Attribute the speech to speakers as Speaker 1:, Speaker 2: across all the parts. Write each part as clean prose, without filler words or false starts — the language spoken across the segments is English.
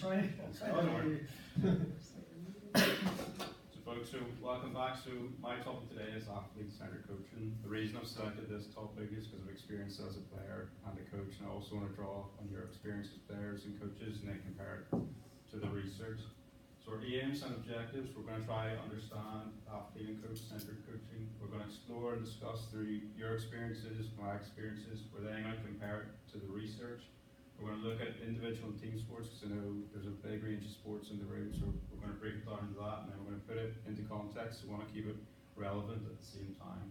Speaker 1: sorry.
Speaker 2: So welcome back. So my topic today is athlete-centered coaching. The reason I've selected this topic is because I've experienced as a player and a coach, and I also want to draw on your experience as players and coaches and then compare it to the research. So our aims and objectives, we're going to try to understand athlete and coach-centered coaching. We're going to explore and discuss through your experiences, my experiences. We're then going to compare it to the research. We're going to look at individual and team sports because I know there's a big range of sports in the room, so we're going to break it down into that, and then we're going to put it into context. So we want to keep it relevant at the same time.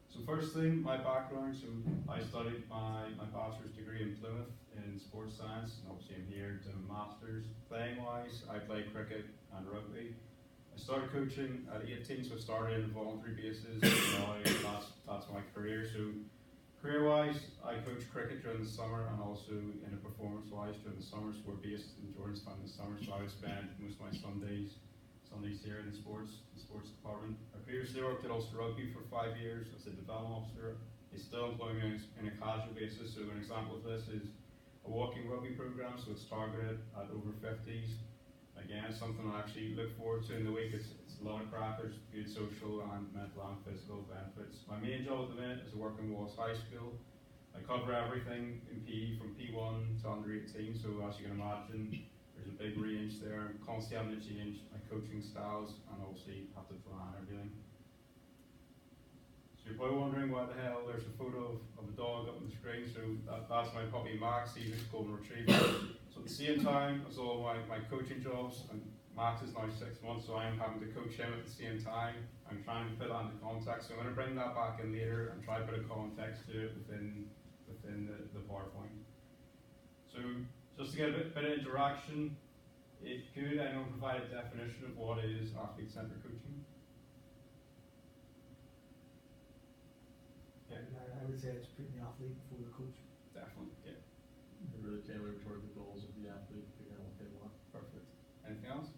Speaker 2: So first thing, my background. So I studied my bachelor's degree in Plymouth in sports science, and obviously I'm here doing a master's. Playing wise, I play cricket and rugby. I started coaching at 18, so I started on a voluntary basis. Now that's my career. So career-wise, I coach cricket during the summer and also in a performance-wise during the summer. So we're based in Jordanstown this summer, so I would spend most of my Sundays here in the sports department. I previously worked at Ulster Rugby for 5 years as a development officer. They still employ me on a casual basis. So an example of this is a walking rugby program, so it's targeted at over 50s. Again, it's something I actually look forward to in the week. It's a lot of crack, there's good social and mental and physical benefits. My main job at the minute is working in Walls High School. I cover everything in PE from P1 to under 18, so as you can imagine, there's a big range there. I'm constantly having to change my coaching styles and obviously have to plan everything. So you're probably wondering why the hell there's a photo of a dog up on the screen. So that's my puppy Max, he's a golden retriever. So at the same time as all my coaching jobs, and Max is now 6 months, so I'm having to coach him at the same time. I'm trying to put that into context, so I'm going to bring that back in later and try to put a context to it within the PowerPoint. So just to get a bit of interaction, it could provide a definition of what is athlete-centered coaching.
Speaker 1: Yeah. I would say it's putting the athlete before the coach.
Speaker 2: Definitely, yeah.
Speaker 3: They're really tailored toward the goals of the athlete, figuring out what they want.
Speaker 2: Perfect. Anything else?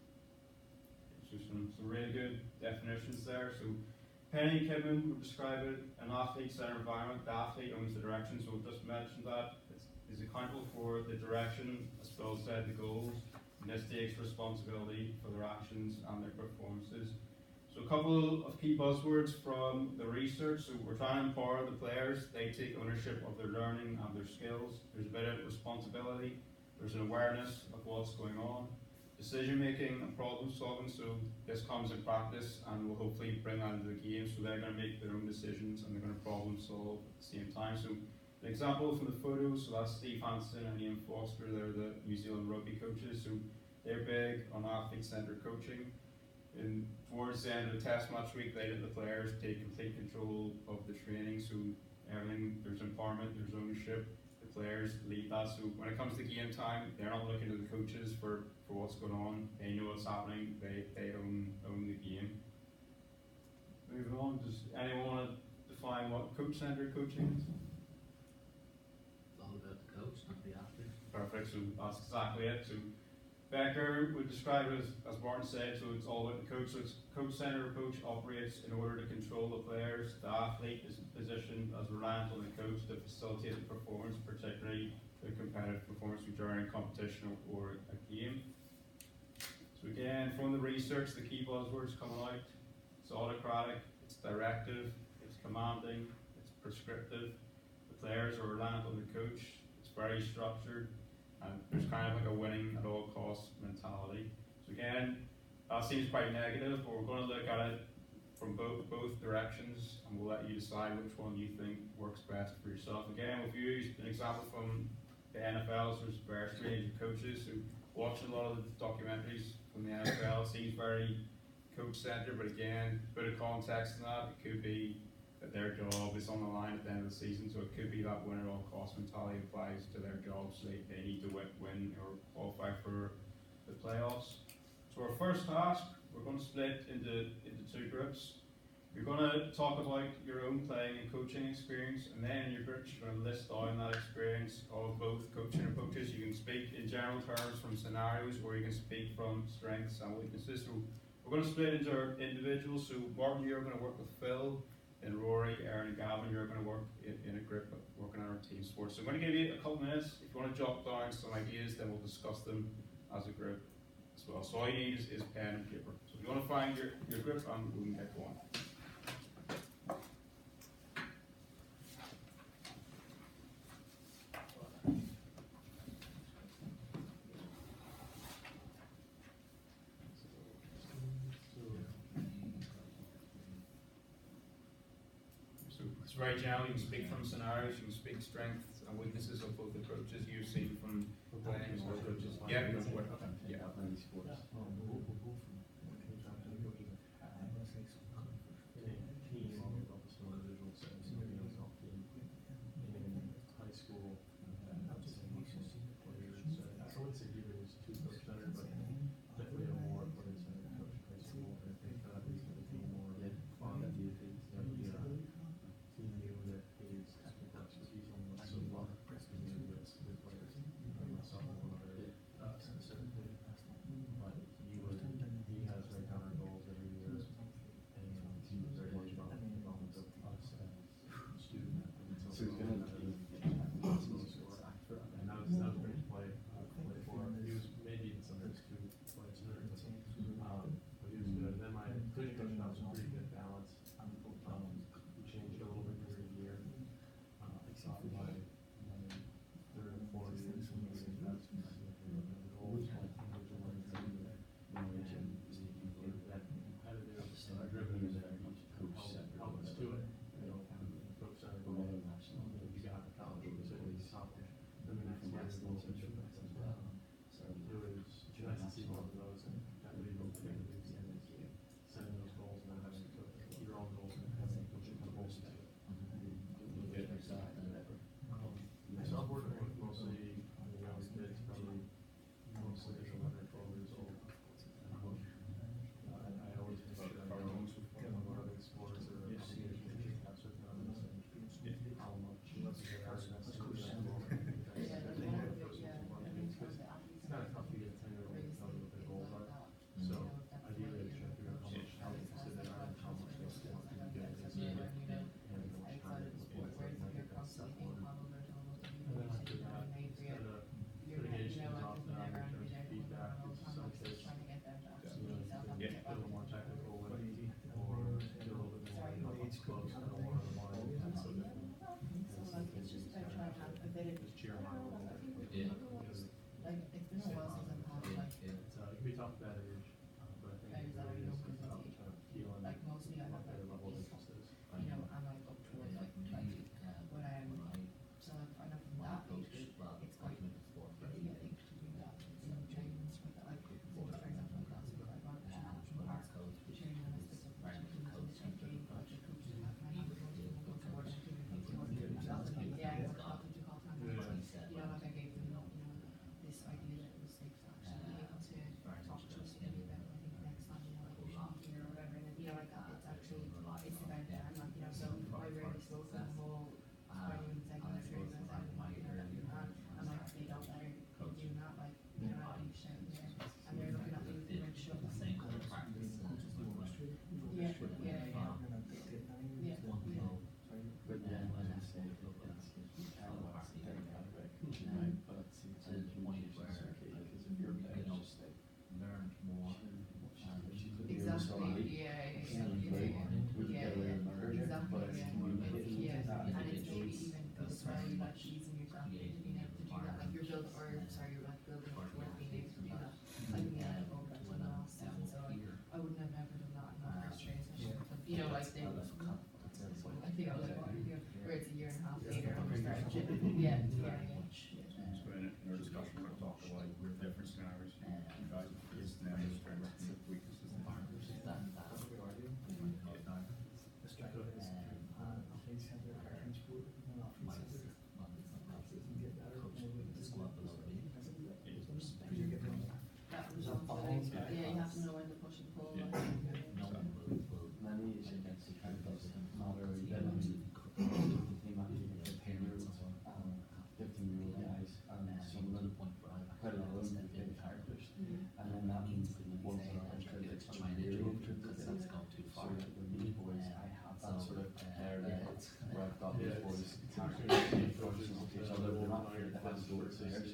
Speaker 2: So some really good definitions there. So Penny Kidman would describe it an athlete-centered environment. The athlete owns the direction, so we've just mentioned that. Is accountable for the direction, as Phil said, the goals, and this takes responsibility for their actions and their performances. So a couple of key buzzwords from the research. So we're trying to empower the players. They take ownership of their learning and their skills. There's a bit of responsibility. There's an awareness of what's going on. Decision making and problem solving. So this comes in practice and we'll hopefully bring that into the game. So they're going to make their own decisions and they're going to problem solve at the same time. So an example from the photos, so that's Steve Hansen and Ian Foster, they're the New Zealand rugby coaches. So they're big on athlete-centered coaching. And towards the end of the test match week, they let the players take complete control of the training. So everything, there's empowerment, there's ownership. The players lead that. So when it comes to game time, they're not looking to the coaches for what's going on. They know what's happening. They own the game. Moving on, does anyone want to define what coach-centered coaching is?
Speaker 4: It's all about the coach, not the athlete.
Speaker 2: Perfect, so that's exactly it. So Becker would describe it as Martin said, so it's all about the coach. So it's coach-centered approach operates in order to control the players. The athlete is positioned as reliant on the coach to facilitate the performance, particularly the competitive performance during competition or a game. So again, from the research, the key buzzwords coming out. It's autocratic, it's directive, it's commanding, it's prescriptive. The players are reliant on the coach. It's very structured. And there's kind of like a winning at all costs mentality. So again, that seems quite negative, but we're going to look at it from both directions, and we'll let you decide which one you think works best for yourself. Again, we've used an example from the NFL, so there's various range of coaches who watching a lot of the documentaries from the NFL. It seems very coach-centered, but again, a bit of context in that. It could be that their job is on the line at the end of the season, so it could be that win at all cost mentality applies to their jobs. So they need to win or qualify for the playoffs. So our first task, we're going to split into two groups. You're going to talk about your own playing and coaching experience, and then in your groups you're going to list down that experience of both coaching and coaches. You can speak in general terms from scenarios, or you can speak from strengths and weaknesses. So we're going to split into our individuals. So Martin, you're going to work with Phil. And Rory, Aaron, and Gavin, you're going to work in a group working on our team sports. So I'm going to give you a couple minutes. If you want to jot down some ideas, then we'll discuss them as a group as well. So all you need is pen and paper. So if you want to find your group, we can get going. So it's very general. You can speak from scenarios, you can speak strengths and weaknesses of both approaches you've seen from playing or coaches. Yeah, yeah.
Speaker 3: High school, I wouldn't say either was too coach centered, but definitely a more important center coach high school. And I think that is going to be more fun. He knew that his technical expertise on was so far. He knew that his players, sophomore specifically, but he has right down our goals every year, and he was very much about the development of us as student athletes. So he's going to and that was great to play for. He was maybe in some areas too players, but he was good. And then my coaching coach was a pretty good balance. We changed a little bit year to year. I saw my third and fourth years when we were the goals, that competitive, driven, help us do it. You know, coach said, you got the college, so it's accomplished. Then the next year, it was nice to see both of those and that we both together, setting those goals and then having to put your own goals and having to put your goals together. So I'm working with mostly young kids, probably mostly 11 or 12 years old. I always think about that. Whether it's sports or seniors, that's what how much it's kind of tough to get a 10-year-old to tell you what their goals are. So ideally, I try to figure out how interested they are and how much they want to get into it, and how much time it looks like they get that step forward. And then after that, instead of litigation off now in terms of feedback, is some kids, get a little more technical with it, or get a little bit more close, kind of one-on-one, and so different. And some kids just kind of just cheer them on a little bit.
Speaker 5: Like, it's been a while since I've had, like,
Speaker 3: It can be tough at that age, but I think
Speaker 5: Guys that are
Speaker 3: it's
Speaker 5: younger than
Speaker 3: about
Speaker 5: me.
Speaker 3: trying to feel and
Speaker 5: like mostly I
Speaker 3: what
Speaker 5: have
Speaker 3: their
Speaker 5: like
Speaker 3: level of
Speaker 5: these,
Speaker 3: interest is.
Speaker 5: you know, I'm like up towards like 20 when I'm, so like I know from that age group, it's quite easy, I think, to do that, you know, trainings with that, like, for example, in class, I want to park, the training on a specific team, and the game, but the coaches have my number, go towards the team, yeah, it's got to do all time, you know, like I gave them, you know, this idea that it was safe to actually be able to talk to us in the event, I think next time, you know, like we should be here or whatever, and you know, like that, it's actually, it's about them, like, you know, so I rarely spoke in the whole 20 minutes, like, experience I was having, like, you know, and like, they don't let her do that, like, you know, like, shouting there, and they're looking at me with the red shirt. Yeah,
Speaker 6: But then when I say look at this, but it's to the point where because if you're just like
Speaker 4: learn more.
Speaker 5: Exactly, yeah, exactly, yeah, exactly, yeah, and it's maybe even as well, like easing yourself into being able to do that, like you're building, or sorry, you're like building up towards being able to do that, like me, I don't go back to the last season, so I wouldn't have never done that in my first race, you know, like they, I think I was like, where it's a year and a half later, I'm starting to, yeah.
Speaker 2: So in our discussion, we're going to talk about different scenarios. You guys have faced them as strengths and weaknesses and
Speaker 5: Yeah, you have to know when to push and pull.
Speaker 2: Yeah.
Speaker 6: many is against the kind of not already been on the team manager, 15-year-old guys, and some of them quite a lot of them get accomplished, and then that means the ones that are interested in really interested in it. So with these boys, I have that sort of air there where I've got these boys talking to each other. They're not here to have doors there.
Speaker 3: We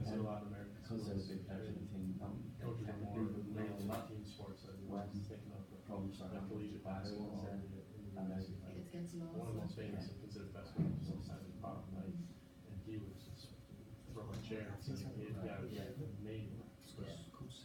Speaker 3: see a lot in America.
Speaker 6: because they're a big player for the team,
Speaker 3: coaches are more
Speaker 6: technically would nail that
Speaker 3: team sports than
Speaker 6: when
Speaker 3: thinking of
Speaker 6: problems start
Speaker 3: like
Speaker 6: happening
Speaker 3: collegiate
Speaker 6: back
Speaker 3: basketball
Speaker 6: or
Speaker 3: and
Speaker 5: It gets lost.
Speaker 3: one of the most famous and considered best coaches of all time is Bob Knight, and he was just throwing chairs and he got made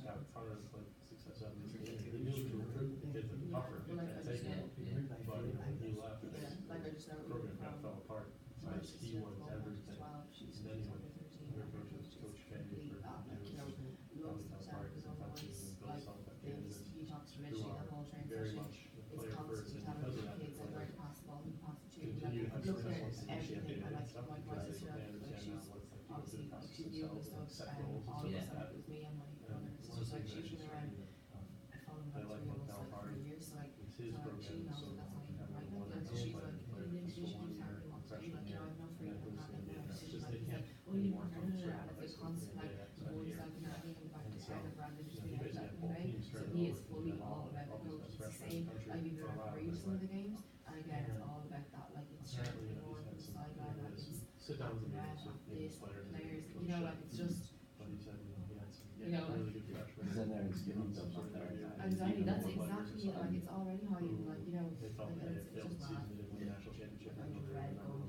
Speaker 3: got hundreds like 6 or 7 games. He knew to recruit the kids that were tougher and
Speaker 5: Well, like, I
Speaker 3: take
Speaker 5: just
Speaker 3: them,
Speaker 5: know,
Speaker 3: but when he left,
Speaker 5: yeah, like I just know
Speaker 3: program kind of
Speaker 5: from
Speaker 3: fell apart. So
Speaker 5: my
Speaker 3: he
Speaker 5: sister,
Speaker 3: was
Speaker 5: well,
Speaker 3: everything.
Speaker 5: 12, she's
Speaker 3: And then he went
Speaker 5: under 13,
Speaker 3: under
Speaker 5: and
Speaker 3: coaches,
Speaker 5: she's
Speaker 3: Coach K
Speaker 5: complete that, like, you know, loves
Speaker 3: fell
Speaker 5: himself,
Speaker 3: apart
Speaker 5: his own
Speaker 3: sometimes
Speaker 5: voice,
Speaker 3: even built
Speaker 5: like,
Speaker 3: himself like
Speaker 5: they
Speaker 3: candidates
Speaker 5: he talks to
Speaker 3: who
Speaker 5: Richie,
Speaker 3: are
Speaker 5: that whole train
Speaker 3: very
Speaker 5: session,
Speaker 3: much
Speaker 5: it's
Speaker 3: player first,
Speaker 5: constantly
Speaker 3: and
Speaker 5: telling
Speaker 3: because of
Speaker 5: the
Speaker 3: that,
Speaker 5: kids, like, where to pass the ball, who to pass it to, like,
Speaker 3: continue to have
Speaker 5: look
Speaker 3: success
Speaker 5: at
Speaker 3: once they
Speaker 5: everything,
Speaker 3: get
Speaker 5: and like,
Speaker 3: stuff
Speaker 5: my
Speaker 3: because
Speaker 5: sister,
Speaker 3: they
Speaker 5: like,
Speaker 3: understand now
Speaker 5: she's
Speaker 3: what it's like to
Speaker 5: obviously,
Speaker 3: do
Speaker 5: like,
Speaker 3: passes
Speaker 5: she's new and
Speaker 3: themselves
Speaker 5: stuff,
Speaker 3: and set goals
Speaker 5: all
Speaker 3: and
Speaker 5: of a
Speaker 3: stuff
Speaker 5: sudden
Speaker 3: like
Speaker 5: it was me and my
Speaker 3: that.
Speaker 5: brother,
Speaker 3: And
Speaker 5: so
Speaker 3: one of
Speaker 5: she's
Speaker 3: the
Speaker 5: like,
Speaker 3: things
Speaker 5: she's
Speaker 3: that
Speaker 5: been
Speaker 3: just
Speaker 5: around, I followed him
Speaker 3: I
Speaker 5: about
Speaker 3: like
Speaker 5: 3
Speaker 3: what
Speaker 5: almost,
Speaker 3: Val
Speaker 5: like, 4
Speaker 3: Hard
Speaker 5: years, so like,
Speaker 3: it's his
Speaker 5: so like, she
Speaker 3: program,
Speaker 5: knows
Speaker 3: so
Speaker 5: that that's not even
Speaker 3: having
Speaker 5: right,
Speaker 3: one
Speaker 5: like,
Speaker 3: of
Speaker 5: she's
Speaker 3: those
Speaker 5: like,
Speaker 3: player
Speaker 5: you
Speaker 3: for
Speaker 5: should do
Speaker 3: 1 year
Speaker 5: something, like,
Speaker 3: freshman
Speaker 5: you know,
Speaker 3: year,
Speaker 5: I have no
Speaker 3: and
Speaker 5: freedom,
Speaker 3: then
Speaker 5: I'm not
Speaker 3: who's
Speaker 5: in
Speaker 3: gonna
Speaker 5: my
Speaker 3: be it's
Speaker 5: decision,
Speaker 3: just
Speaker 5: like,
Speaker 3: they
Speaker 5: he's
Speaker 3: can't
Speaker 5: like, well, you
Speaker 3: anymore
Speaker 5: want
Speaker 3: from
Speaker 5: to
Speaker 3: straight
Speaker 5: and
Speaker 3: out of high
Speaker 5: it's
Speaker 3: school
Speaker 5: constant,
Speaker 3: and
Speaker 5: like,
Speaker 3: they
Speaker 5: boys
Speaker 3: year.
Speaker 5: like nagging him back
Speaker 3: And
Speaker 5: to
Speaker 3: so,
Speaker 5: kind of rather
Speaker 3: you
Speaker 5: just
Speaker 3: know,
Speaker 5: be
Speaker 3: he
Speaker 5: like
Speaker 3: basically
Speaker 5: that,
Speaker 3: had both
Speaker 5: right?
Speaker 3: teams
Speaker 5: So
Speaker 3: turning
Speaker 5: he
Speaker 3: over
Speaker 5: is fully
Speaker 3: and
Speaker 5: all about the
Speaker 3: all these
Speaker 5: coach,
Speaker 3: best
Speaker 5: it's the
Speaker 3: freshmen in
Speaker 5: same,
Speaker 3: the country
Speaker 5: like, we've
Speaker 3: for a
Speaker 5: been
Speaker 3: while,
Speaker 5: refereed
Speaker 3: but
Speaker 5: some of
Speaker 3: like,
Speaker 5: the games, and again, it's all about that, like, it's just
Speaker 3: apparently, you know,
Speaker 5: more
Speaker 3: he's
Speaker 5: from
Speaker 3: had
Speaker 5: the
Speaker 3: some
Speaker 5: sideline, like,
Speaker 3: previous
Speaker 5: it's
Speaker 3: sit-downs and
Speaker 5: red,
Speaker 3: meetings with
Speaker 5: this,
Speaker 3: players,
Speaker 5: players,
Speaker 3: and
Speaker 5: you know,
Speaker 3: coach
Speaker 5: like, it's just,
Speaker 3: but he said, he had some
Speaker 5: You know,
Speaker 3: really good freshmen.
Speaker 6: He's in there, he's getting
Speaker 3: some
Speaker 6: himself
Speaker 3: sort
Speaker 6: up
Speaker 3: of
Speaker 6: there.
Speaker 3: idea.
Speaker 5: exactly,
Speaker 3: Even
Speaker 5: that's
Speaker 3: more players
Speaker 5: exactly,
Speaker 3: or
Speaker 5: like, it's already how you,
Speaker 3: who
Speaker 5: like, you know,
Speaker 3: They felt
Speaker 5: like,
Speaker 3: that they
Speaker 5: it's
Speaker 3: failed
Speaker 5: just
Speaker 3: the
Speaker 5: mad.
Speaker 3: season, they didn't win the national championship,
Speaker 5: Like,
Speaker 3: and they
Speaker 5: red
Speaker 3: were
Speaker 5: gold.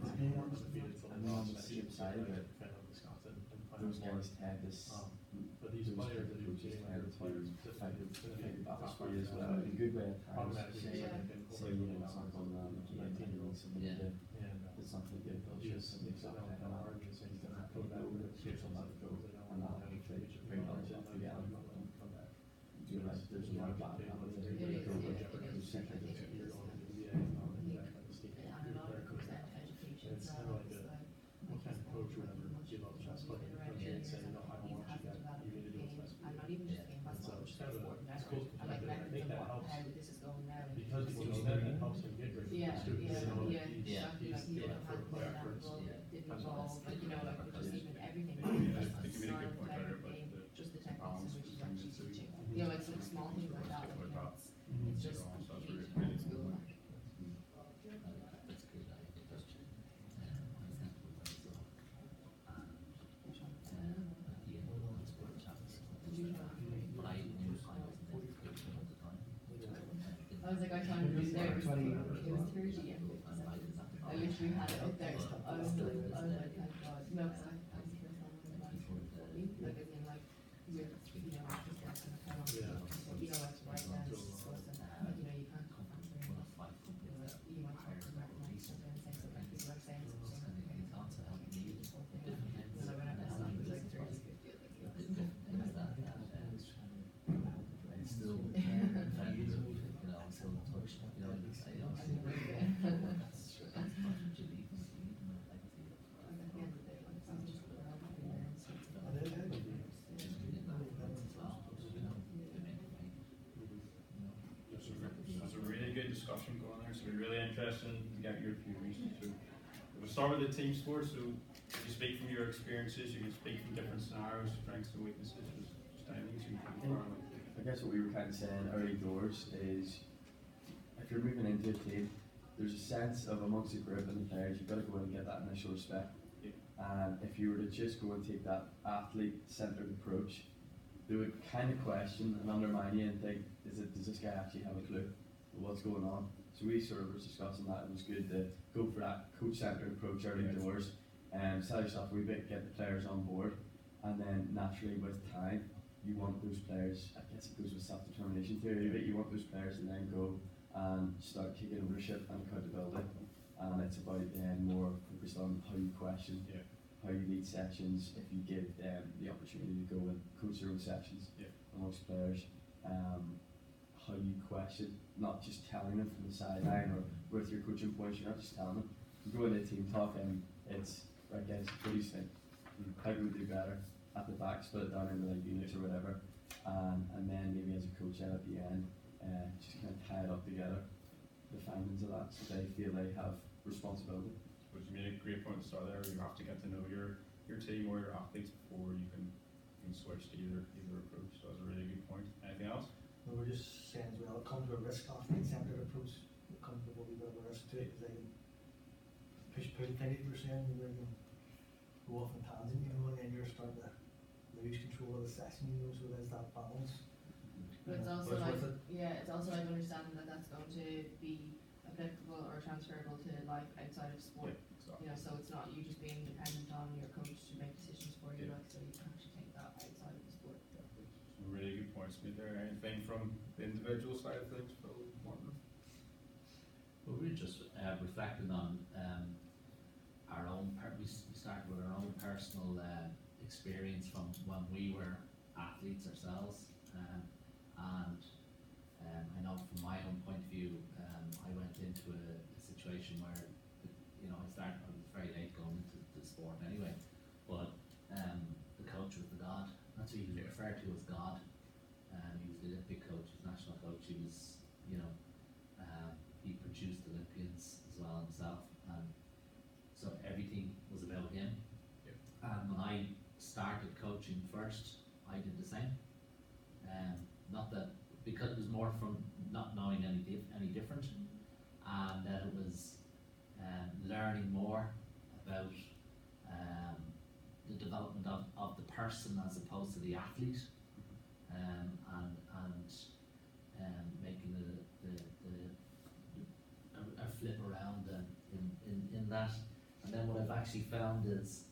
Speaker 3: undefeated till
Speaker 6: And
Speaker 3: they
Speaker 6: then on
Speaker 3: lost
Speaker 6: the
Speaker 3: that
Speaker 6: same
Speaker 3: shit
Speaker 6: side of it,
Speaker 3: fan of Wisconsin and
Speaker 6: those
Speaker 3: Final
Speaker 6: guys had this,
Speaker 3: But these
Speaker 6: those
Speaker 3: players
Speaker 6: type
Speaker 3: that
Speaker 6: of
Speaker 3: he was
Speaker 6: coaches
Speaker 3: getting
Speaker 6: had
Speaker 3: like
Speaker 6: to
Speaker 3: players
Speaker 6: fight
Speaker 3: specifically
Speaker 6: battles
Speaker 3: top
Speaker 6: for you as
Speaker 3: five
Speaker 6: well, in a good way at times.
Speaker 3: automatically
Speaker 6: Say,
Speaker 5: Yeah.
Speaker 6: say, you know, something on the game, and you need somebody to,
Speaker 3: and
Speaker 6: it's not gonna get built,
Speaker 3: he
Speaker 6: just
Speaker 3: just
Speaker 6: something
Speaker 3: sat
Speaker 6: to
Speaker 3: down with
Speaker 6: happen
Speaker 3: Val
Speaker 6: out.
Speaker 3: Hard and said he's gonna
Speaker 6: Not
Speaker 3: go
Speaker 6: gonna
Speaker 3: back
Speaker 6: go
Speaker 3: with
Speaker 6: with
Speaker 3: it,
Speaker 6: it,
Speaker 3: get
Speaker 6: get
Speaker 3: some
Speaker 6: some
Speaker 3: other
Speaker 6: other
Speaker 3: goals,
Speaker 6: goals,
Speaker 3: they don't
Speaker 6: and
Speaker 3: want
Speaker 6: not
Speaker 3: to have a championship.
Speaker 6: bring it all
Speaker 3: He said,
Speaker 6: up
Speaker 3: "No,
Speaker 6: together.
Speaker 3: I'm not gonna come back."
Speaker 6: You're right, there's a lot of bad habits there.
Speaker 5: It is,
Speaker 6: Go
Speaker 5: yeah,
Speaker 6: with
Speaker 5: it
Speaker 6: it,
Speaker 5: is.
Speaker 6: second,
Speaker 5: I think
Speaker 6: it's-
Speaker 3: You're going to the NBA and all that, that kind of stuff.
Speaker 5: And a lot of it comes down to education,
Speaker 3: It's
Speaker 5: so
Speaker 3: kind of like
Speaker 5: it's
Speaker 3: a-
Speaker 5: like,
Speaker 3: What kind of coach would ever give up the best player in the country and say, no, I don't want you guys, you need to do what's best for
Speaker 5: I'm
Speaker 3: you?
Speaker 5: not even just game
Speaker 3: And so
Speaker 5: basketball,
Speaker 3: it's
Speaker 5: just
Speaker 3: kind of
Speaker 5: sport in
Speaker 3: it's
Speaker 5: general.
Speaker 3: cool.
Speaker 5: I like
Speaker 3: I
Speaker 5: letting
Speaker 3: think
Speaker 5: them
Speaker 3: that
Speaker 5: what,
Speaker 3: helps.
Speaker 5: how this is going now.
Speaker 3: Because people know that, it helps him get ready.
Speaker 5: Yeah,
Speaker 3: for students, you know,
Speaker 5: yeah,
Speaker 3: he's-
Speaker 5: exactly, like,
Speaker 3: he's
Speaker 5: you
Speaker 3: doing
Speaker 5: don't
Speaker 3: it for
Speaker 5: have
Speaker 3: a
Speaker 5: to play
Speaker 3: player
Speaker 5: that
Speaker 3: first.
Speaker 5: role,
Speaker 4: Yeah.
Speaker 5: didn't evolve, like, you know, like, just even everything,
Speaker 2: Yeah,
Speaker 5: like,
Speaker 2: I
Speaker 5: just
Speaker 2: think
Speaker 5: the
Speaker 2: you made a
Speaker 5: style
Speaker 2: good
Speaker 5: of
Speaker 2: point
Speaker 5: play
Speaker 2: earlier
Speaker 5: of
Speaker 2: about
Speaker 5: game,
Speaker 2: the
Speaker 5: just the techniques
Speaker 2: balance
Speaker 5: in which he's
Speaker 2: between the
Speaker 5: actually
Speaker 2: two.
Speaker 5: teaching. You know, like, some small things like that, like, you know, it's just
Speaker 2: So that's
Speaker 5: complete
Speaker 2: really-
Speaker 5: from school, like.
Speaker 4: That's good, I think that's true.
Speaker 5: Which one?
Speaker 4: Yeah, that's what it happens.
Speaker 5: Did you know?
Speaker 4: But I knew finals and then coaching all the time.
Speaker 5: I was like, I found it there, it was 30 and 57. I literally had it up there, I was like, thank God, no, cause I was the first time I went for 40, like, as in, like, you're, you know, after steps and kind of,
Speaker 3: Yeah.
Speaker 5: you know, like, right now, it's disgusting, like, you know, you can't come from very much, you know, like, you might talk to recognize something and say something, people are saying something, and it's also helping me, you know, when I was like 30, 50, like, you know,
Speaker 4: Still, you know, still in touch, you know, you say, oh, that's what you leave, you know, like,
Speaker 5: like, at the end of the day, like, I'm just around here and stuff.
Speaker 2: There's a really good discussion going there, so we're really interested to get your views. So we'll start with the team sport. So you speak from your experiences, you can speak from different scenarios, strengths and weaknesses. Just anything so you can fire away.
Speaker 6: I guess what we were kind of saying early doors is, if you're moving into a team, there's a sense of amongst the group and the players, you've got to go in and get that initial respect.
Speaker 2: Yeah.
Speaker 6: And if you were to just go and take that athlete-centered approach, they would kind of question and undermine you and think, does this guy actually have a clue of what's going on? So we sort of was discussing that. It was good to go for that coach-centered approach early doors and sell yourself a wee bit, get the players on board, and then naturally with time, you want those players, I guess it goes with self-determination theory, but you want those players to then go and start taking ownership and accountability. And it's about then more focused on how you question, how you lead sections, if you give them the opportunity to go and coach their own sections amongst players, how you question, not just telling them from the sideline or with your coaching points, you're not just telling them. You go into team talk and it's, right guys, what do you think? How do we do better? At the back, split it down into like units or whatever, and then maybe as a coach then at the end, just kind of tie it up together, the findings of that, so they feel they have responsibility.
Speaker 2: But you made a great point to start there. You have to get to know your team or your athletes before you can switch to either approach. So that's a really good point. Anything else?
Speaker 1: We were just saying as well, it comes with a risk off the centered approach, it comes with a wee bit of a risk to it, because they can push, kind of, you were saying, you can go off in tangent, you know, and then you're starting to lose control of the session, you know, so there's that balance.
Speaker 5: But it's
Speaker 1: Yeah,
Speaker 5: also
Speaker 1: but
Speaker 5: like,
Speaker 1: worth it.
Speaker 5: yeah, it's also like understanding that that's going to be applicable or transferable to life outside of sport.
Speaker 2: Exactly.
Speaker 5: You know, so it's not you just being dependent on your coach to make decisions for you,
Speaker 2: Yeah.
Speaker 5: like, so you can actually take that outside of the sport.
Speaker 2: Some really good points made there. Anything from the individual side of things, Phil, Martin?
Speaker 4: Well, we're just reflecting on our own, we started with our own personal experience from when we were athletes ourselves, and I know from my own point of view, I went into a situation where, you know, I was very late going into the sport anyway, but the coach was the God. That's what he was referred to as God. He was the Olympic coach, his national coach. He was, you know, he produced Olympians as well himself, and so everything was about him. And when I started coaching first, I did the same. Not that, because it was more from not knowing any different, and that it was learning more about the development of the person as opposed to the athlete, and making a flip around in that. And then what I've actually found is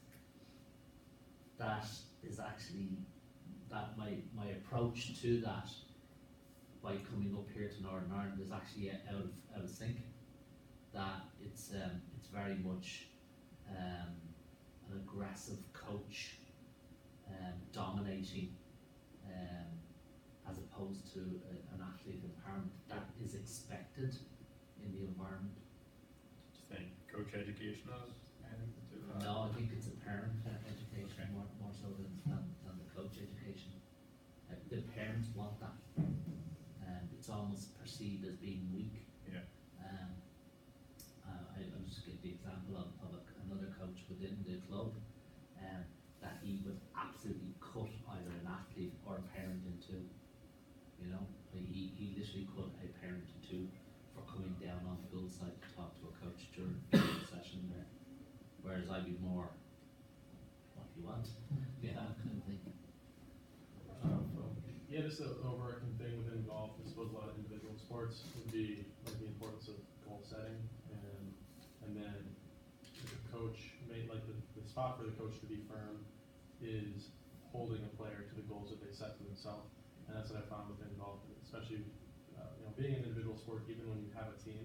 Speaker 4: that my approach to that, by coming up here to Northern Ireland, is actually out of sync. That it's very much an aggressive coach, dominating, as opposed to an athlete empowerment that is expected in the environment.
Speaker 2: Do you think coach education has anything to do with that?
Speaker 4: No, I think it's a parent education more so than the coach education. The parents want that, and it's almost perceived as being weak.
Speaker 2: Yeah.
Speaker 4: I'll just give the example of another coach within the club, that he would absolutely cut either an athlete or a parent in two. You know, he literally cut a parent in two for coming down on the goal side to talk to a coach during the session there. Whereas I'd be more, what do you want? Yeah, kind of thing.
Speaker 3: Yeah, just the overarching thing within golf, I suppose a lot of individual sports would be like the importance of goal setting, and then the coach made like the spot for the coach to be firm is holding a player to the goals that they set for themselves, and that's what I found within golf, especially you know, being an individual sport. Even when you have a team,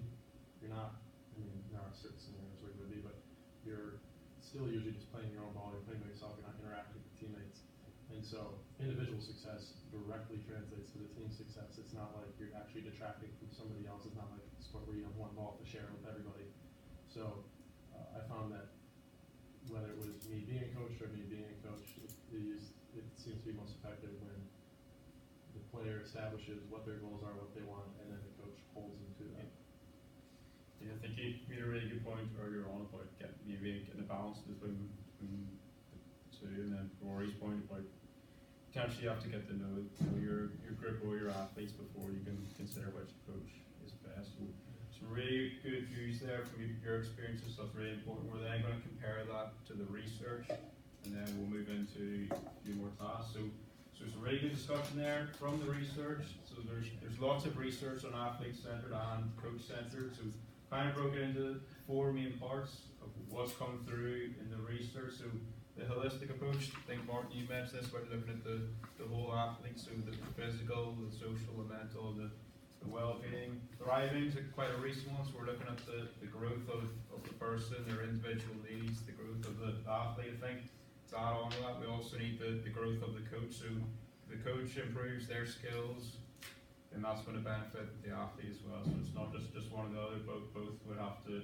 Speaker 3: you're not. I mean, there are certain scenarios where you would be, but you're still usually just playing your own ball. You're playing by yourself. You're not interacting with teammates. And so individual success directly translates to the team success. It's not like you're actually detracting from somebody else. It's not like a sport where you have one ball to share with everybody. So I found that whether it was me being coached or me being coached, it seems to be most effective when the player establishes what their goals are, what they want, and then the coach holds them to that.
Speaker 2: Yeah, I think you made a really good point earlier on about getting a balance between the two, and then Rory's point about potentially you have to get to know your group or your athletes before you can consider which coach is best. So some really good views there from your experiences. That's really important. We're then going to compare that to the research, and then we'll move into a few more tasks. So there's a really good discussion there from the research. So there's lots of research on athlete-centered and coach-centered. So we've kind of broken into 4 main parts of what's come through in the research. So the holistic approach, I think Martin, you mentioned this, about looking at the whole athlete, so the physical, the social, the mental, the well-being. Thriving is quite a recent one, so we're looking at the growth of the person, their individual needs, the growth of the athlete. I think to add on to that, we also need the growth of the coach. So if the coach improves their skills, then that's going to benefit the athlete as well. So it's not just one or the other, both would have to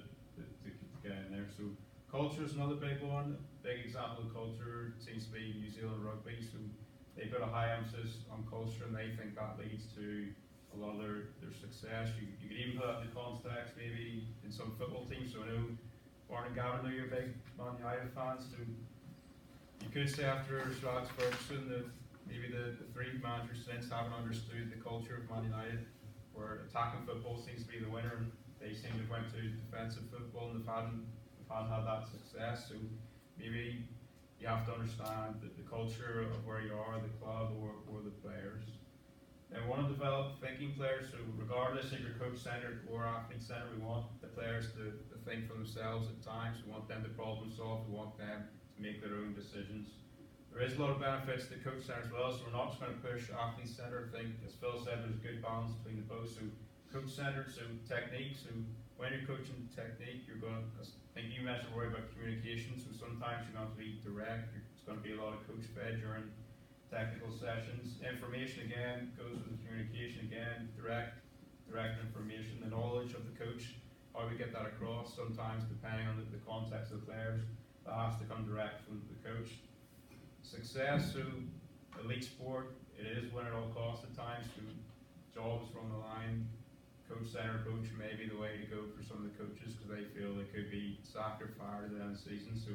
Speaker 2: get in there. So culture is another big one. Big example of culture seems to be New Zealand rugby. So they put a high emphasis on culture, and they think that leads to a lot of their success. You could even put that in the context maybe in some football teams. So I know Martin and Gavin, I know you're big Man United fans. So you could say after Sir Alex Ferguson that maybe the 3 managers since haven't understood the culture of Man United, where attacking football seems to be the winner. They seem to have went to defensive football and they've hadn't had that success. So maybe you have to understand the culture of where you are, the club or the players. They want to develop thinking players, so regardless if you're coach-centered or athlete-centered, we want the players to think for themselves at times. We want them to problem solve, we want them to make their own decisions. There is a lot of benefits to coach-centered as well, so we're not just going to push athlete-centered. I think, as Phil said, there's a good balance between the both. So coach-centered, so technique, so when you're coaching technique, you're going to, I think you mentioned worry about communication, so sometimes you're going to be direct, it's going to be a lot of coach-fed during technical sessions. Information again goes with the communication again, direct information, the knowledge of the coach, how we get that across. Sometimes depending on the context of the players, that has to come direct from the coach. Success, so elite sport, it is win at all costs at times, so jobs from the line, coach-centered approach may be the way to go for some of the coaches because they feel they could be sacked or fired at the end of the season. So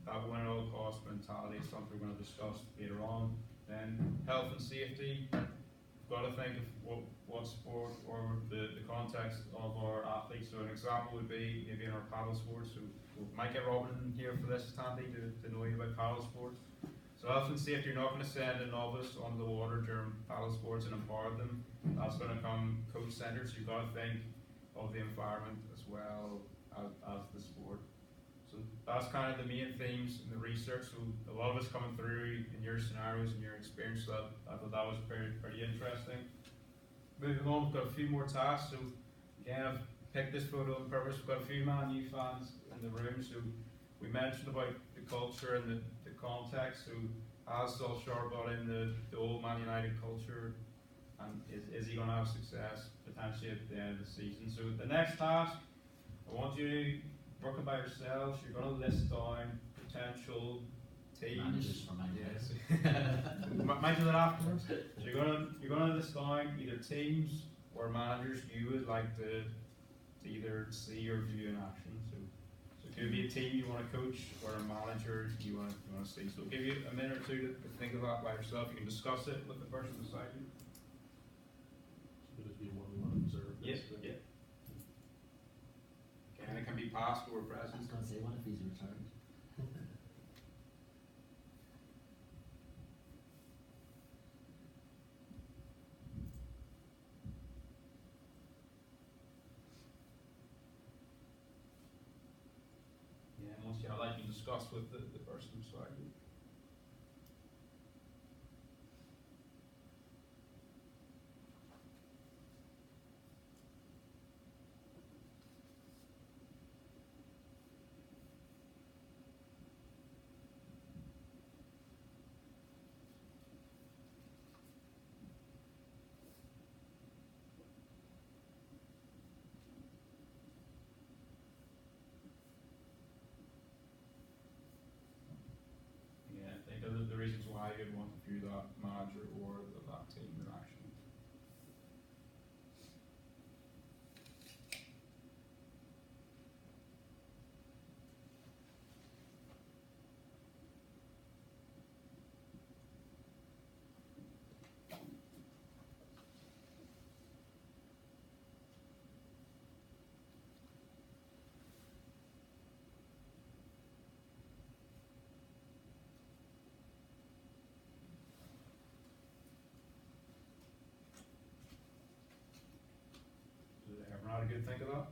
Speaker 2: that win at all cost mentality is something we're going to discuss later on. Then health and safety, we've got to think of what sport or the context of our athletes. So an example would be maybe in our paddle sports. So we might get Robin here for this, Tandy, to know you about paddle sports. So health and safety, you're not going to send a novice onto the water during paddle sports and empower them. That's going to come coach-centered, so you've got to think of the environment as well as the sport. So that's kind of the main themes in the research. So a lot of it's coming through in your scenarios and your experience. So I thought that was pretty interesting. Moving on, we've got a few more tasks. So again, I've picked this photo on purpose. We've got a few Man U fans in the room. So we mentioned about the culture and the context. So has Solskjaer brought in the old Man United culture, and is he going to have success potentially at the end of the season? So the next task, I want you to work by yourselves. You're going to list down potential teams. Yes. Might do that afterwards. So you're going to list down either teams or managers you would like to either see or view in action. So it could be a team you want to coach or a manager you want to see. So I'll give you a minute or two to think of that by yourself. You can discuss it with the person beside you.
Speaker 3: Should it be one we want to observe?
Speaker 2: Yes. Yeah. And it can be past or
Speaker 4: I was
Speaker 2: present.
Speaker 4: going to say, what if he's returned?
Speaker 2: Yeah, and once you have that, you discuss with the person beside you. Yeah, think of the reasons why you'd want to view that manager or that team in action. Did everyone have a good think of that?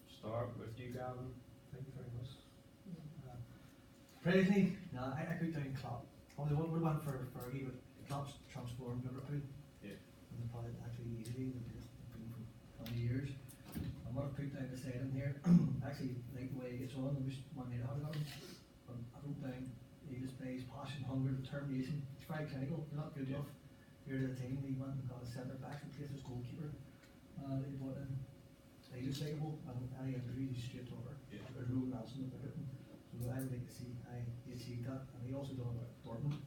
Speaker 2: Start with you, Gavin.
Speaker 1: Thank you very much. Presently, no, I put down Klopp. Probably would have went for Fergie, but Klopp's transformed Liverpool.
Speaker 2: Yeah.
Speaker 1: And they're probably actually easily, they've been for 20 years. And what I put down beside him here, actually like the way he gets on, I wish one night I had got him. But I wrote down, he displays passion, hunger, determination. He's very clinical, you're not good enough. You're the team, he went and got a centre back in place as goalkeeper. He brought in, he looks likeable, and any injury, he's straight over.
Speaker 2: Yeah.
Speaker 1: There's no Nelson about him. So I would like to see, he achieved that, and he also done it with Dortmund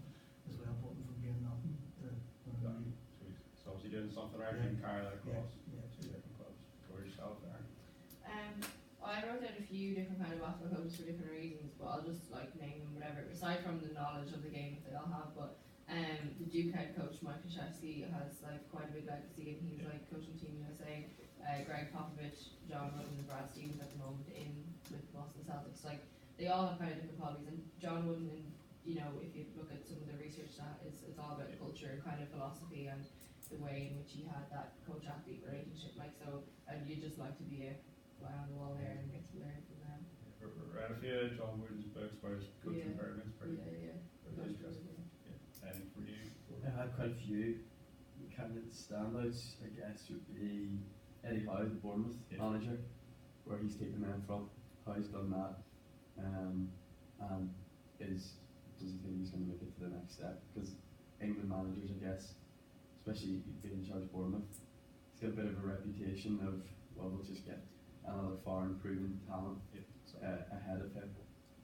Speaker 1: as well, brought him from being nothing to winning the league.
Speaker 2: Sweet. So obviously doing something right, you can carry that across
Speaker 1: Yeah.
Speaker 2: two different clubs. For yourself there.
Speaker 5: I wrote down a few different kind of basketball coaches for different reasons, but I'll just like name them whatever. Aside from the knowledge of the game that they all have, but the Duke head coach Mike Krzyzewski has like quite a big legacy, and he's like coaching Team USA. Greg Popovich, John Wooden, and Brad Stevens at the moment in with Boston Celtics. Like they all have kind of different qualities, and John Wooden, and you know, if you look at some of the research that it's all about culture and kind of philosophy and the way in which he had that coach-athlete relationship, like, so, and you just like to be a fly on the wall there and get to learn from them.
Speaker 2: Read a few John Wooden's books about his coaching environments, pretty
Speaker 5: That's
Speaker 2: interesting.
Speaker 5: really good.
Speaker 2: And for you,
Speaker 6: I had quite a few kind of standouts, I guess, would be Eddie Howe, the Bournemouth manager, where he's taken them from, how he's done that, and does he think he's going to make it to the next step? Because England managers, I guess, especially being in charge of Bournemouth, he's got a bit of a reputation of, well, we'll just get another foreign proven talent ahead of him.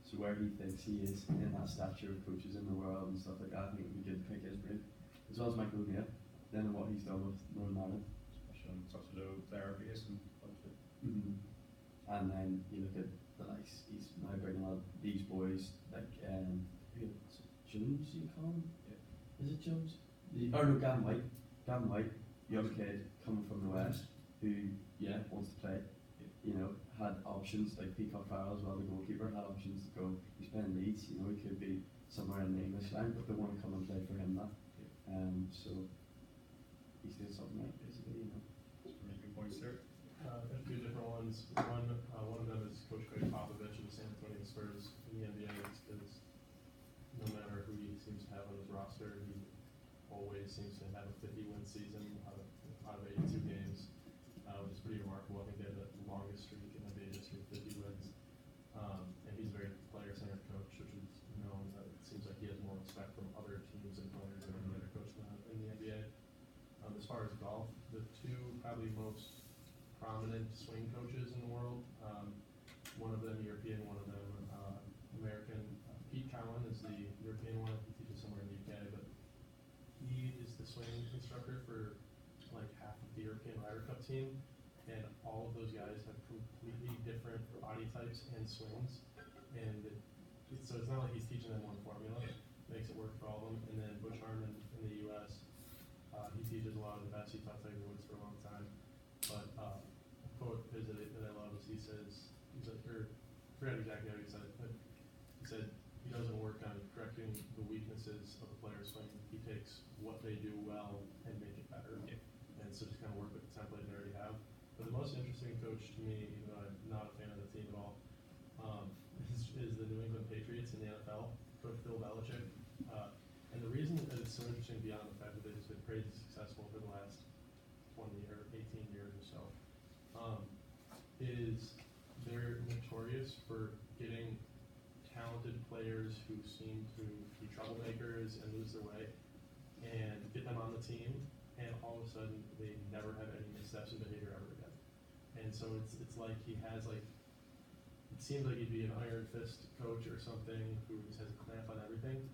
Speaker 6: So where he thinks he is in that stature of coaches in the world and stuff like that, I think it would be good to pick his brain. As well as Michael O'Neill, then what he's done with Northern Ireland.
Speaker 2: especially on such a low player base and budget.
Speaker 6: And then you look at the likes, he's now bringing up these boys like, who was it, Jones you call him? Is it Jones? Or no, Gavin White, young kid coming from the West who, wants to play. You know, had options, like Peacock Farrell as well, the goalkeeper, had options to go, he's playing Leeds, you know, he could be somewhere in the English line, but they want to come and play for him now. So he's doing something right, basically, you know.
Speaker 2: Some really good points there.
Speaker 3: A few different ones. One of them is Coach Greg Popovich of the San Antonio Spurs in the NBA, because no matter who he seems to have on his roster, he always seems to have a 50-win season out of 82 games, which is pretty remarkable. I think they had the longest streak in NBA history of 50 wins. And he's a very player-centered coach, which is known that it seems like he has more respect from other teams and players than any other coach in the NBA. As far as golf, the two probably most prominent swing coaches in the world, one of them European, one of them American. Pete Cowan is the European one. He teaches somewhere in the UK, but he is the swing instructor for like half of the European Ryder Cup team, and all of those guys have completely different body types and swings, and so it's not like he's teaching them one formula. It makes it work for all of them. And then Butch Harmon in the U.S., he teaches a lot of the best. He taught Tiger Woods for a long time. But a quote that I love is he's like, or I forget exactly how he said it, but he said he doesn't work on correcting the weaknesses of the player's swing. He takes what they do well and make it better. And so just kind of work with the template they already have. But the most interesting coach to me, even though I'm not a fan of the team at all, is the New England Patriots in the NFL, Coach Bill Belichick. And the reason that it's so interesting beyond the fact that they've been crazy successful for the last 20 or 18 years or so, is they're notorious for getting talented players who seem to be troublemakers and lose their way, and get them on the team, and all of a sudden they never have any missteps in behavior ever again. And so it's like he has like, it seems like he'd be an iron fist coach or something who just has a clamp on everything,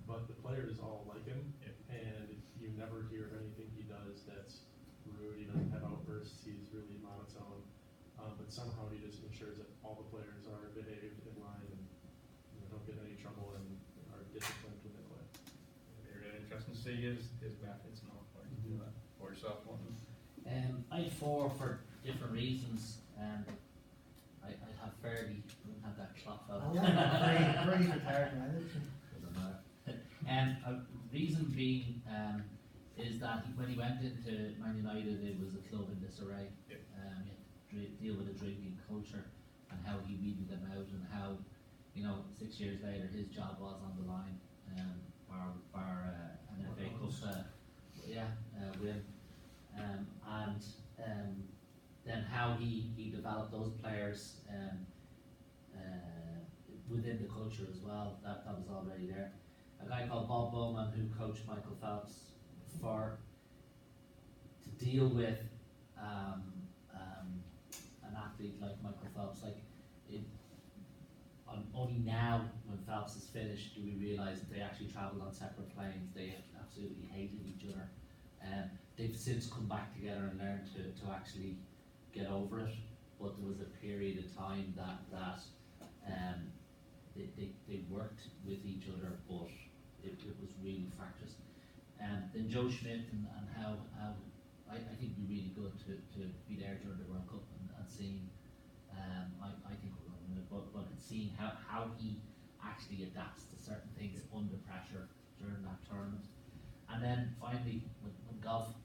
Speaker 3: but the players all like him, and you never hear of anything he does that's rude. He doesn't have outbursts. He's really monotone, but somehow he just ensures that all the players are behaved in line and don't get in any trouble and are disciplined when they play.
Speaker 2: It'd be really interesting to see his methods and all how you do that for yourself.
Speaker 4: I had 4 for different reasons. I'd have Fergie, I wouldn't have that clock out.
Speaker 1: Very retired now.
Speaker 4: Doesn't matter. A reason being is that when he went into Man United, it was a club in disarray. He had to deal with a drinking culture and how he weeded them out, and how, 6 years later his job was on the line, bar an FA Cup win, and then how he developed those players within the culture as well. That was already there. A guy called Bob Bowman, who coached Michael Phelps, to deal with an athlete like Michael Phelps. Only now, when Phelps is finished, do we realise that they actually travelled on separate planes. They absolutely hated each other. They've since come back together and learned to actually get over it. But there was a period of time that they worked with each other, but it was really fractious. Then Joe Schmidt and how I think it'd be really good to be there during the World Cup and seeing. I think we're going to it, but it's seeing how he actually adapts to certain things under pressure during that tournament. And then finally, with golf,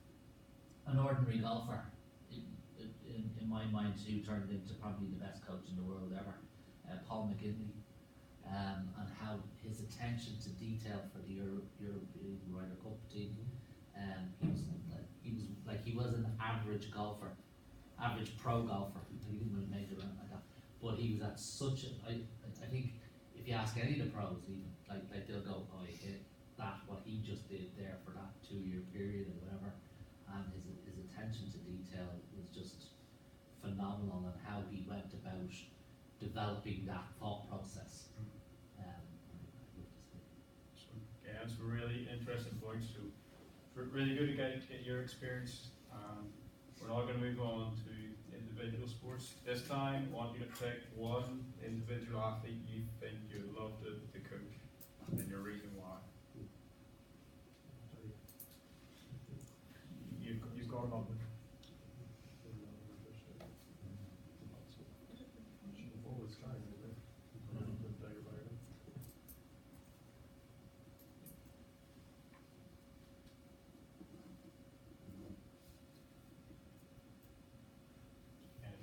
Speaker 4: an ordinary golfer, in my mind, who turned into probably the best coach in the world ever, Paul McGinley, and how his attention to detail for the European Ryder Cup team, he was an average golfer, average pro golfer. He didn't win a major like that, but he was at such a, I think if you ask any of the pros, even like they'll go, oh, he hit that, what he just did there for that 2-year period or whatever, and his attention to detail was just phenomenal, and how he went about developing that thought process.
Speaker 2: Yeah, it's really interesting points. So really good to get your experience. We're now going to move on to individual sports. This time, I want you to pick one individual athlete you think you'd love to coach, and your reason why. You've got them.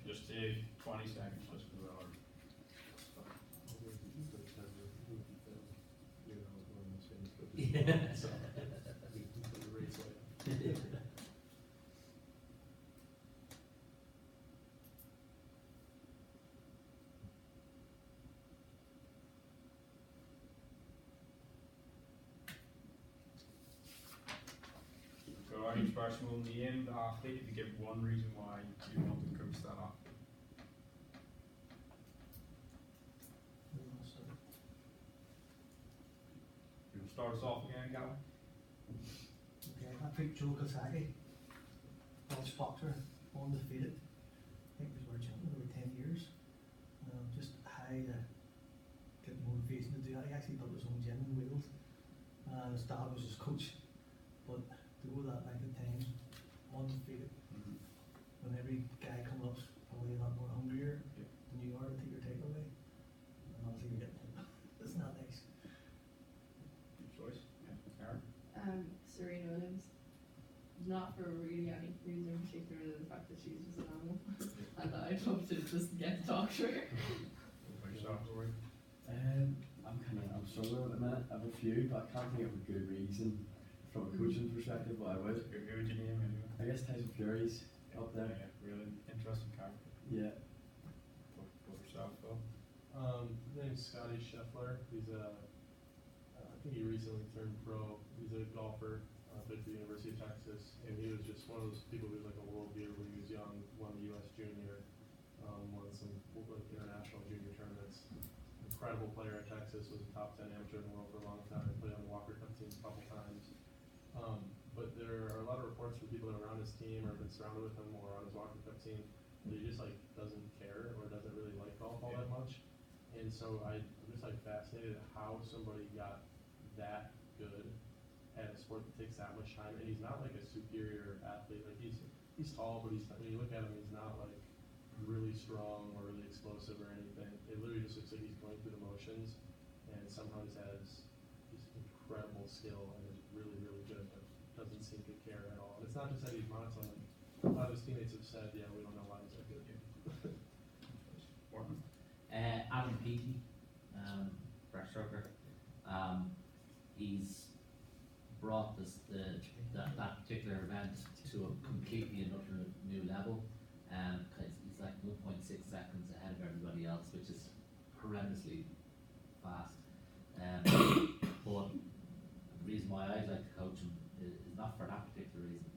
Speaker 2: Just take 20 seconds just for the hour.
Speaker 3: Yeah. So,
Speaker 2: So each person will name the athlete if you give one reason why you want to coach that athlete. You'll start us off again, Gavin.
Speaker 1: Okay, I picked Joe Kosaki, Welsh boxer, undefeated. I think he was world champion over 10 years. Just how to get motivation to do that. He actually built his own gym in Wales. His dad was his coach, but to go that length of time, undefeated. When every guy comes up, probably a lot more hungrier than you are to take your title away. And obviously you're getting it. It's not nice.
Speaker 2: Good choice. Yeah. Aaron?
Speaker 5: Serena Williams. Not for really any reason in particular than the fact that she's just an animal. And that I'd love to just get to talk to her.
Speaker 6: I'm struggling at the minute. I have a few, but I can't think of a good reason from a coaching perspective, but I would.
Speaker 2: Who would you name anyway?
Speaker 6: I guess Tyson Fury's up there.
Speaker 2: Yeah, really interesting character.
Speaker 6: Yeah.
Speaker 2: Go for yourself, Phil.
Speaker 3: His name's Scotty Scheffler. He's I think he recently turned pro. He's a golfer, played for the University of Texas, and he was just one of those people who was like a world beater when he was young. Won the U.S. Junior, won some like international junior tournaments. Incredible player at Texas. Was a top 10 amateur in the world for a long time. Played on the Walker Cup team a couple times. But there are a lot of reports from people that are around his team or have been surrounded with him or on his Walker Cup team that he just like doesn't care or doesn't really like golf all that much. And so I'm just like fascinated at how somebody got that good at a sport that takes that much time. And he's not like a superior athlete. Like he's tall, but when you look at him, he's not like really strong or really explosive or anything. It literally just looks like he's going through the motions, and somehow just has this incredible skill and is really, really good, but doesn't seem to care at all. And it's not just that he's monotone. A lot of his teammates have said, yeah, we don't know why he's that good.
Speaker 4: Adam Peaty, breaststroker. He's brought that particular event to a completely another new level. Cause he's like 1.6 seconds ahead of everybody else, which is horrendously fast. But the reason why I'd like to coach him is not for that particular reason,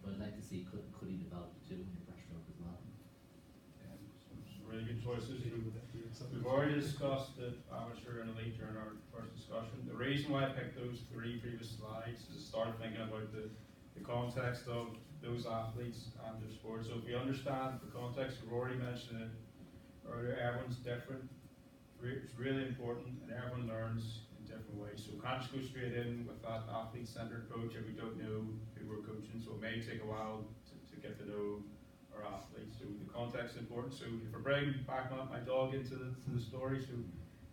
Speaker 4: but I'd like to see could he develop it too in your breaststroke as well.
Speaker 2: Yeah, some really good choices. We've already discussed the amateur and elite during our first discussion. The reason why I picked those 3 previous slides is I started thinking about the context of those athletes and their sports. So if we understand the context, we've already mentioned it earlier, everyone's different. It's really important, and everyone learns in different ways. So we can't just go straight in with that athlete-centered approach if we don't know who we're coaching. So it may take a while to get to know our athletes. So the context is important. So if I bring back my dog into the story, so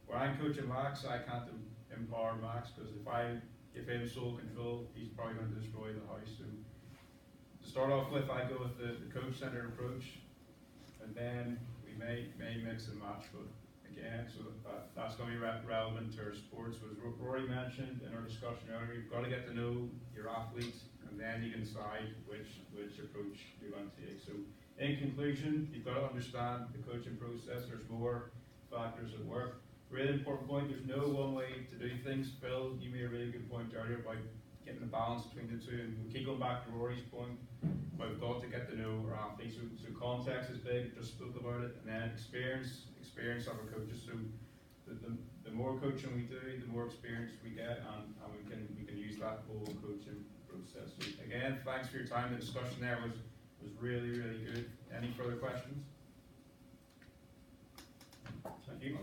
Speaker 2: when I'm coaching Max, I can't empower Max, because if I give him sole control, he's probably going to destroy the house. So to start off with, I go with the coach-centered approach, and then we may mix and match, but again, so that's going to be relevant to our sports. As Rory mentioned in our discussion earlier, you've got to get to know your athletes, and then you can decide which approach you want to take. So in conclusion, you've got to understand the coaching process. There's more factors at work. Really important point, there's no one way to do things. Phil, you made a really good point earlier about getting the balance between the two, and we keep going back to Rory's point, but we've got to get to know our athletes. So context is big, just spoke about it, and then experience of our coaches. So the more coaching we do, the more experience we get, and we can use that whole coaching process. So again, thanks for your time. The discussion there was really, really good. Any further questions? Thank you.